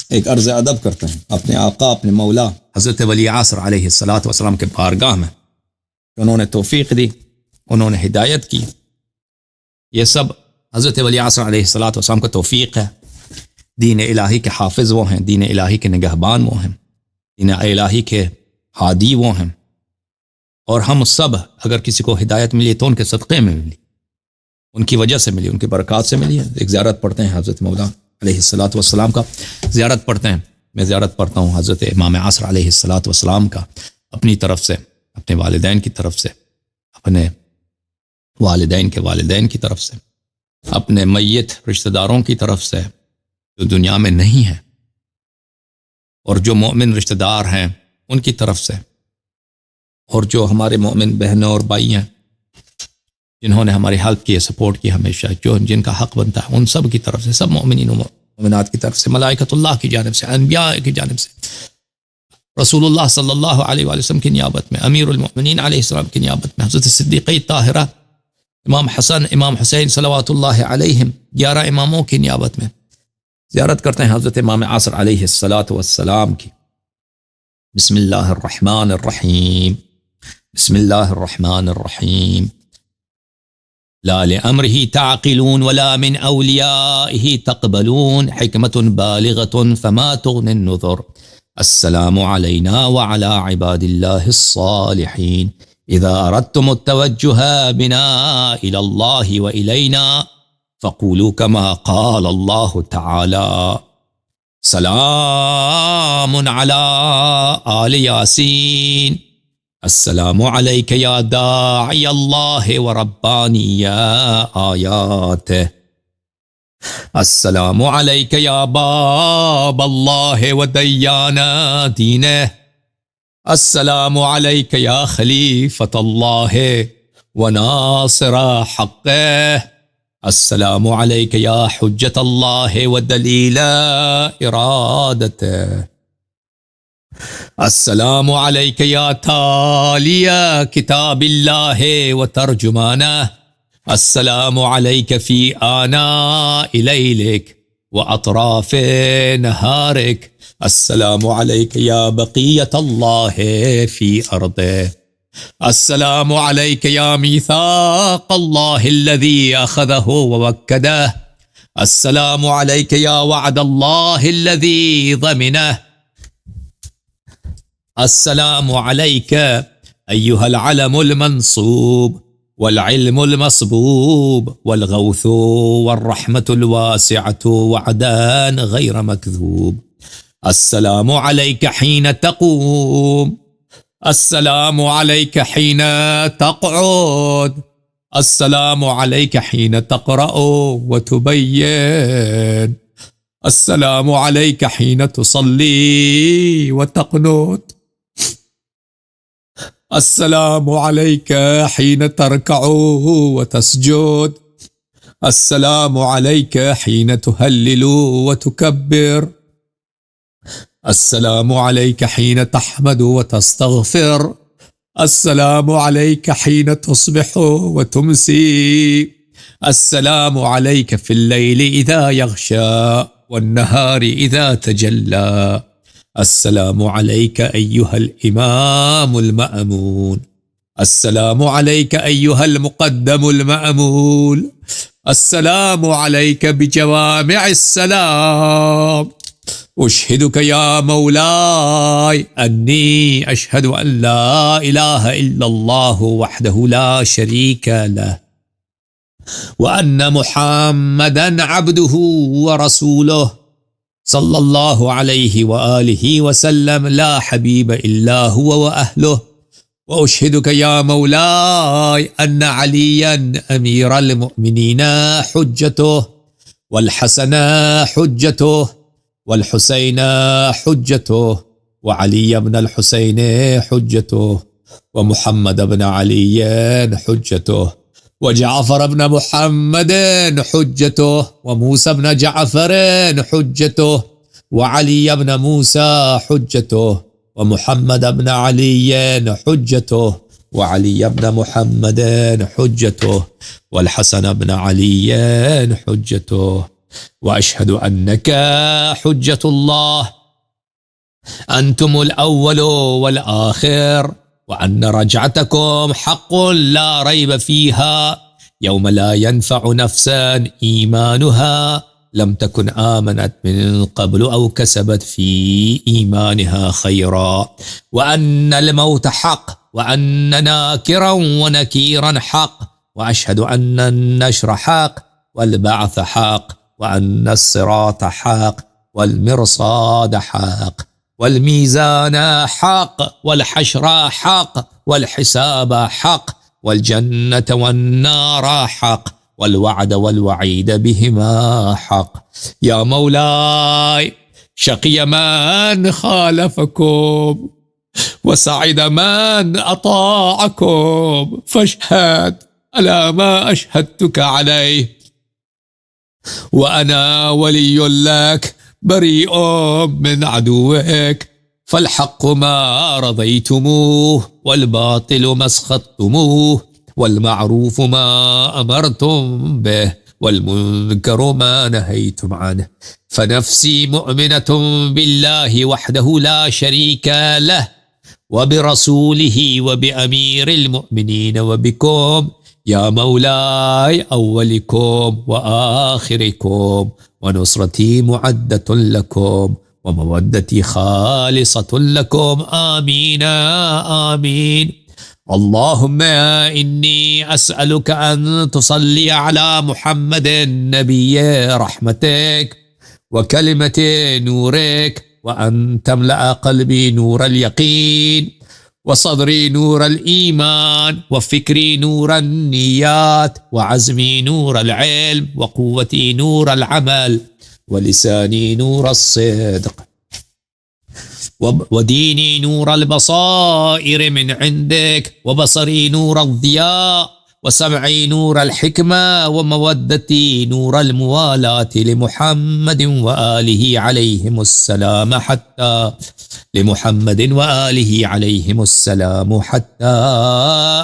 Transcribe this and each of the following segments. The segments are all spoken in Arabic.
एक अर्ज़ अदब करते हैं अपने आका अपने मौला हज़रत वली असर अलैहिस्सलातु वस्सलाम के बारगाह में। उन्होंने तौफीक दी, उन्होंने हिदायत की। ये सब हज़रत वली असर अलैहिस्सलातु वस्सलाम का तौफीक है। दीन इलाही के हाफिज़ वो हैं, दीन इलाही के निगहबान वो हैं, दीन इलाही के हादी वो हैं। और हम सब अगर किसी को हिदायत मिली तो उनके सदक़े में मिली, उनकी वजह से मिली, उनकी बरक़ात से मिली है। एक ज़ियारत पढ़ते हैं हज़रत मौला अलैहिस्सलातु वस्सलाम का, ज़ियारत पढ़ते हैं। मैं ज़ियारत पढ़ता हूँ हज़रत इमाम असर अलैहिस्सलातु वस्सलाम का, अपनी तरफ से, अपने वालिदैन की तरफ से, अपने वालिदैन के वालिदैन की तरफ से, अपने मय्यत रिश्तेदारों की तरफ से जो दुनिया में नहीं है, और जो मोमिन रिश्तेदार हैं उनकी तरफ से, और जो हमारे मोमिन बहनों और भाई हैं जिन्होंने हमारी हेल्प की, सपोर्ट की हमेशा, जो जिनका हक बनता है, उन सब की तरफ से, सब मोमिनीन और मोमिनात की तरफ से, मलाइकतुल्लाह की जानिब से, अनबिया की जानिब से, रसूलुल्लाह सल्लल्लाहु अलैहि वसल्लम की नियाबत में, अमीरुल मोमिनीन अलैहिस्सलाम की नियाबत में, हज़रत सिद्दीक़ा ताहिरा, इमाम हसन, इमाम हुसैन सलवातुल्लाह अलैहिम, 11 इमामों की नियाबत में ज़ियारत करते हैं हज़रत इमाम असर अलैहिस्सलातु वस्सलाम की। बिस्मिल्लाहिर रहमानिर रहीम, बिस्मिल्लाहिर रहमानिर रहीम। ला लिअम्रिही ताक़िलून वला मिन औलियाइही तक़बलून, हिकमतुन बालिग़तुन फमा तुग़नि नुज़ुर। अस्सलामु अलैना व अला इबादिल्लाहिस सालिहीन। इज़ा अरदतुमुत तवज्जुह बिना इलल्लाहि व इलैना फ़क़ूलू कमा क़ाल अल्लाहु तआला, सलामुन अला आलि यासीन। अस्सलामु अलैका या दाई अल्लाह व रब्बानिया आयात। अस्सलामु अलैका या बाब अल्लाह व दय्याना दीने। अस्सलामु अलैका या खलीफत अल्लाह व नासिरा हक़्क़े। अस्सलामु अलैका या हुज्जत अल्लाह व दलीला इरादते। अस्सलामु अलैका या तालिया किताबिल्लाह व तर्जुमाना। अस्सलामु अलैका फ़ी आना लैलिक व अतराफ़ नहारिक। अस्सलामु अलैका या बक़ियत अल्लाह फ़ी अर्दे। अस्सलामु अलैका या मीसाक़ अल्लाह अल्लज़ी अख़ज़हु व वक्कदह। अस्सलामु अलैका या वअद अल्लाह अल्लज़ी ज़मिनह। अस्सलामु अलैका अय्युहल अलमुल मंसूब वल इल्मुल मस्बूब वल गौसु वल रहमतुल वासिअतु वअदान गैर मकज़ूब। अस्सलामु अलैका हीन तक़ूम। अस्सलामु अलैका हीन तक़उद। अस्सलामु अलैका हीन तक़रअ व तुबय्यिन। अस्सलामु अलैका हीन तुसल्ली व तक़नुत। अस्सलामु अलैका हीन तरकअ व तस्जुद। अस्सलामु अलैका हीन तुहल्लिलु व तुकब्बिर। अस्सलामु अलैका हीन तहमदु व तस्तग़फिर। अस्सलामु अलैका हीन तुस्बिहु व तुमसी। अस्सलामु अलैका फ़िल लैलि इज़ा यग़शा वन्नहारि इज़ा तजल्ला। अस्सलामु अलैका अय्युहल इमामुल मअमून। अस्सलामु अलैका अय्युहल मुक़द्दमुल मअमूल। अस्सलामु अलैका बिजवामिइस सलाम। उशहिदुका या मौलाई अन्नी अशहदु अन ला इलाहा इल्लल्लाहु वहदहु ला शरीका लह व अन्न मुहम्मदन अब्दुहु व रसूलुहु सल्लल्लाहु अलैहि व आलिहि व सल्लम ला हबीब इल्ला हुवा व अहलुहु। व उशहिदुका या मौलाई अन्न अलियन अमीरल मुमिनीन हुज्जतुहु वल हसन हुज्जतुहु वल हुसैन हुज्जतुहु व अली इब्न अल हुसैन हुज्जतुहु व मुहम्मद इब्न अली हुज्जतुहु व जाफर इब्न मुहम्मद हुज्जतुहु व मूसा इब्न जाफर हुज्जतुहु व अली इब्न मूसा हुज्जतुहु व मुहम्मद इब्न अली हुज्जतुहु व अली इब्न मुहम्मद हुज्जतुहु वल हसन इब्न अली हुज्जतुहु وأشهد أنك حجة الله، أنتم الأول والآخر، وأن رجعتكم حق لا ريب فيها، يوم لا ينفع نفسا إيمانها لم تكن آمنت من قبل أو كسبت في إيمانها خيرا، وأن الموت حق، وأن ناكرا ونكيرا حق، وأشهد أن النشر حق، والبعث حق، وأن الصراط حق، والمرصاد حق، والميزان حق، والحشر حق، والحساب حق، والجنة والنار حق، والوعد والوعيد بهما حق. يا مولاي، شقي من خالفكم وسعد من أطاعكم، فاشهد على ما أشهدتك عليه، وأنا ولي لك بريء من عدوك، فالحق ما رضيتموه، والباطل ما اسخطتموه، والمعروف ما أمرتم به، والمنكر ما نهيتم عنه، فنفسي مؤمنة بالله وحده لا شريك له، وبرسوله، وبأمير المؤمنين، وبكم يا مولاي، أولكم وآخركم، ونصرتي معدة لكم، ومودتي خالصة لكم. آمين آمين. اللهم إني أسألك أن تصلي على محمد نبي رحمتك وكلمة نورك، وأن تملأ قلبي نور اليقين، وصدري نور الإيمان، وفكري نور النيات، وعزمي نور العلم، وقوتي نور العمل، ولساني نور الصدق، وديني نور البصائر من عندك، وبصري نور الضياء، وسمعي نور الحكمة، ومودتي نور الموالاة لمحمد وآله عليهم السلام، حتى لمحمد وآله عليهم السلام حتى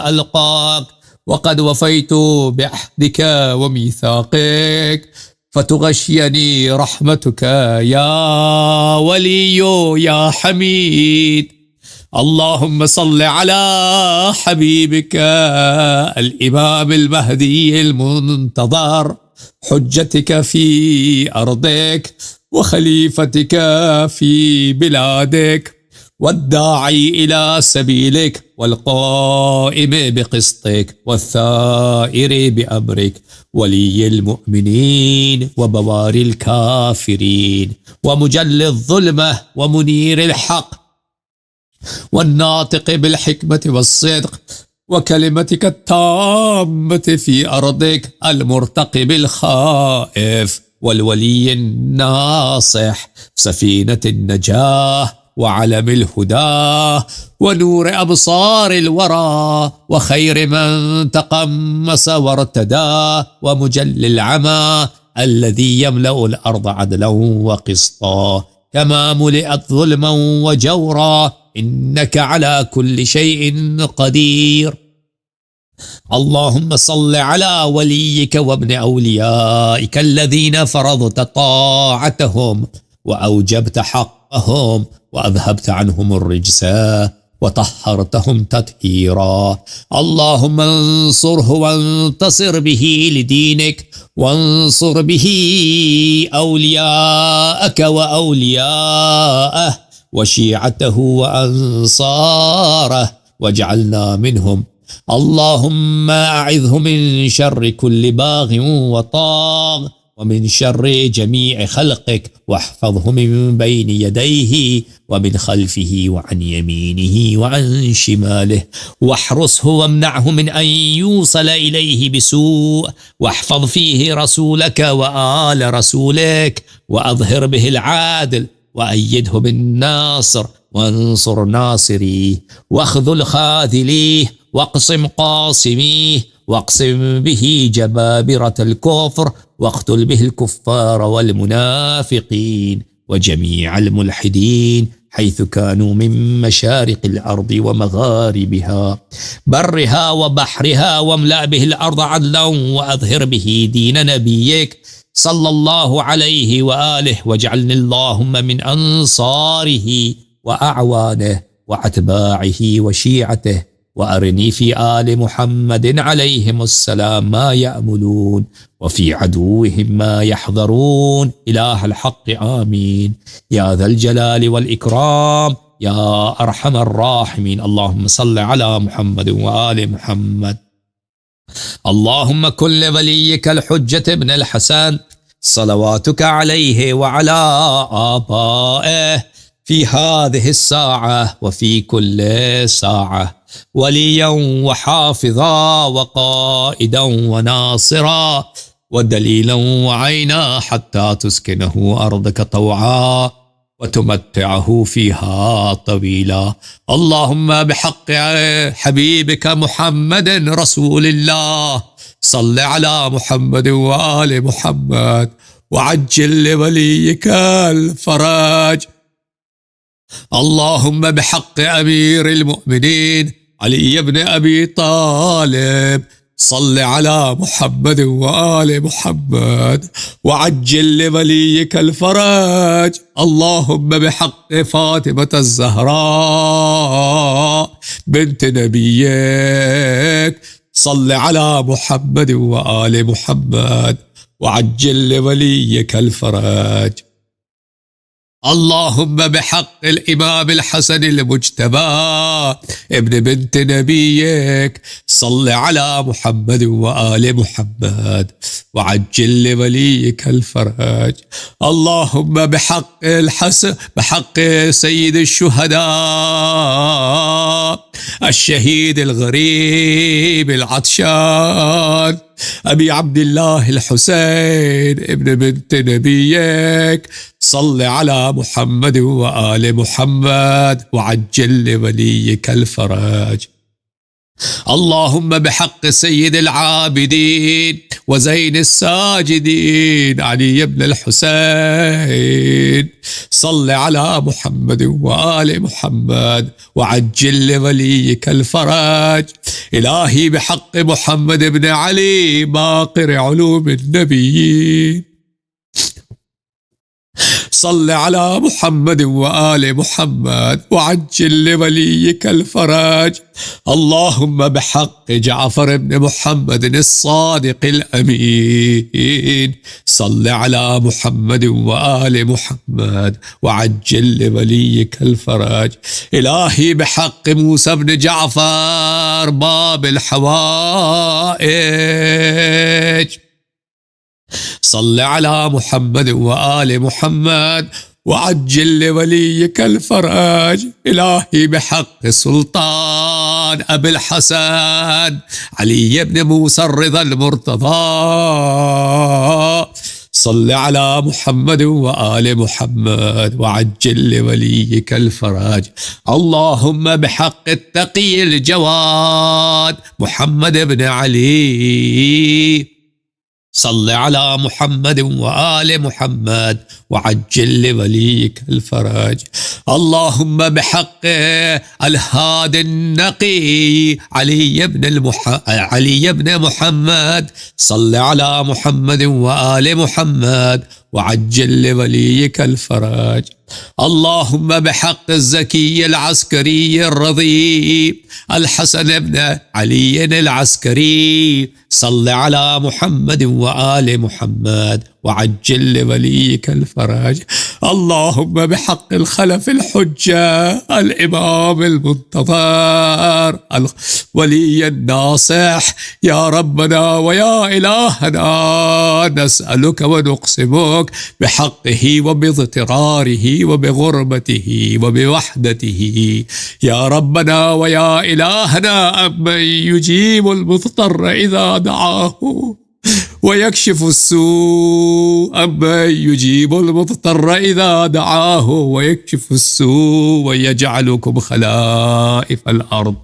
ألقاك، وقد وفيت بعهدك وميثاقك، فتغشيني رحمتك يا ولي يا حميد. اللهم صل على حبيبك الإمام المهدي المنتظر، حجتك في أرضك، وخليفتك في بلادك، والداعي إلى سبيلك، والقائم بقسطك، والثائر بأمرك، ولي المؤمنين وبوار الكافرين، ومجلي الظلمة ومنير الحق، والناطق بالحكمة والصدق، وكلمتك التامة في أرضك، المرتقب الخائف، والولي الناصح، سفينة النجاة، وعلم الهدى، ونور أبصار الورى، وخير من تقمص وارتدى، ومجل العمى الذي يملأ الأرض عدلا وقسطا، كما ملئت ظلما وجورا، إنك على كل شيء قدير. اللهم صل على وليك وابن أوليائك الذين فرضت طاعتهم وأوجبت حقهم، وأذهبت عنهم الرجس وطهرتهم تطهيرا. اللهم انصره وانتصر به لدينك، وانصر به أولياءك وأولياءه، وشيعته وأنصاره، واجعلنا منهم. اللهم أعذه من شر كل باغ وطاغ، ومن شر جميع خلقك، واحفظه من بين يديه ومن خلفه وعن يمينه وعن شماله، واحرسه وامنعه من أن يوصل إليه بسوء، واحفظ فيه رسولك وآل رسولك، وأظهر به العادل، وأيده بالناصر، وانصر ناصريه، واخذل خاذليه، واقسم قاسميه، واقسم به جبابرة الكفر، واقتل به الكفار والمنافقين وجميع الملحدين حيث كانوا من مشارق الأرض ومغاربها، برها وبحرها، واملأ به الأرض عدلا، وأظهر به دين نبيك صلى الله عليه وآله، واجعلني اللهم من أنصاره وأعوانه وأتباعه وشيعته، وأرني في آل محمد عليهم السلام ما يأملون، وفي عدوهم ما يحذرون، إله الحق آمين يا ذا الجلال والإكرام يا أرحم الراحمين. اللهم صل على محمد وآل محمد. اللهم كن لوليك الحجة بن الحسن صلواتك عليه وعلى آبائه في هذه الساعة وفي كل ساعة وليا وحافظا وقائدا وناصرا ودليلا وعينا، حتى تسكنه أرضك طوعا وتمتعه فيها طويلا. اللهم بحق حبيبك محمد رسول الله صل على محمد وآل محمد، وعجل لوليك الفرج. اللهم بحق أمير المؤمنين علي بن أبي طالب صل على محمد وآل محمد، وعجل لوليك الفرج. اللهم بحق فاطمة الزهراء بنت نبيك صل على محمد وآل محمد، وعجل لوليك الفرج. اللهم بحق الإمام الحسن المجتبى ابن بنت نبيك صل على محمد وآل محمد، وعجل لوليك الفرج. اللهم بحق الحسن، بحق سيد الشهداء الشهيد الغريب العطشان أبي عبد الله الحسين ابن بنت نبيك صل على محمد وآل محمد، وعجل لوليك الفرج. اللهم بحق سيد العابدين وزين الساجدين علي بن الحسين صل على محمد وآل محمد، وعجل لوليك الفرج. إلهي بحق محمد بن علي باقر علوم النبيين صل على محمد وآل محمد، وعجل لوليك الفرج. اللهم بحق جعفر بن محمد الصادق الأمين صل على محمد وآل محمد، وعجل لوليك الفرج. إلهي بحق موسى بن جعفر باب الحوائج صل على محمد وآل محمد، وعجل لوليك الفرج. إلهي بحق سلطان أبي الحسن علي بن موسى الرضا المرتضى صل على محمد وآل محمد، وعجل لوليك الفرج. اللهم بحق التقي الجواد محمد بن علي صل على محمد وآل محمد، وعجل لوليك الفرج. اللهم بحق الهادي النقي علي بن محمد صل على محمد وآل محمد، وعجل لوليك الفرج. اللهم بحق الزكي العسكري الرضي الحسن بن علي العسكري صل على محمد وآل محمد، وعجل لوليك الفرج. اللهم بحق الخلف الحجة الإمام المنتظر ولي الناصح يا ربنا ويا إلهنا، نسألك ونقسمك بحقه وباضطراره وبغربته وبوحدته يا ربنا ويا إلهنا، أمن يجيب المضطر إذا دعاه ويكشف السوء، أمن يجيب المضطر إذا دعاه ويكشف السوء ويجعلكم خلائف الأرض،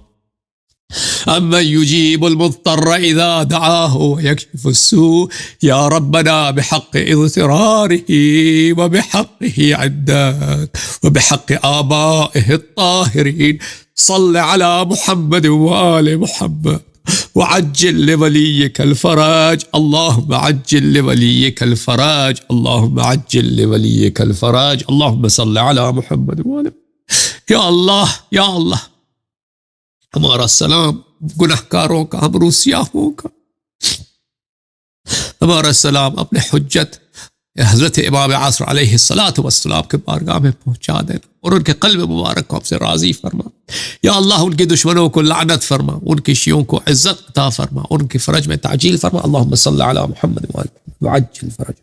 أمن يجيب المضطر إذا دعاه ويكشف السوء يا ربنا، بحق اضطراره وبحقه عندك وبحق آبائه الطاهرين صل على محمد وآل محمد، وعجل لوليك الفرج، اللهم عجل لوليك الفرج، اللهم عجل لوليك الفرج، اللهم صل على محمد وآله۔ یا اللہ یا اللہ، ہمارا سلام گنہگاروں کا، ہم روسیاہوں کا، ہمارا سلام اپنے حجت حضرت امام عصر علیہ السلام کے بارگاہ میں پہنچا دینا، اور ان کے قلب مبارک کو ہم سے راضی فرما۔ یا اللہ ان کے دشمنوں کو لعنت فرما، ان کے شیعوں کو عزت عطا فرما، ان کے فرج میں تعجیل فرما۔ اللہم صل علی محمد وعجل فرج۔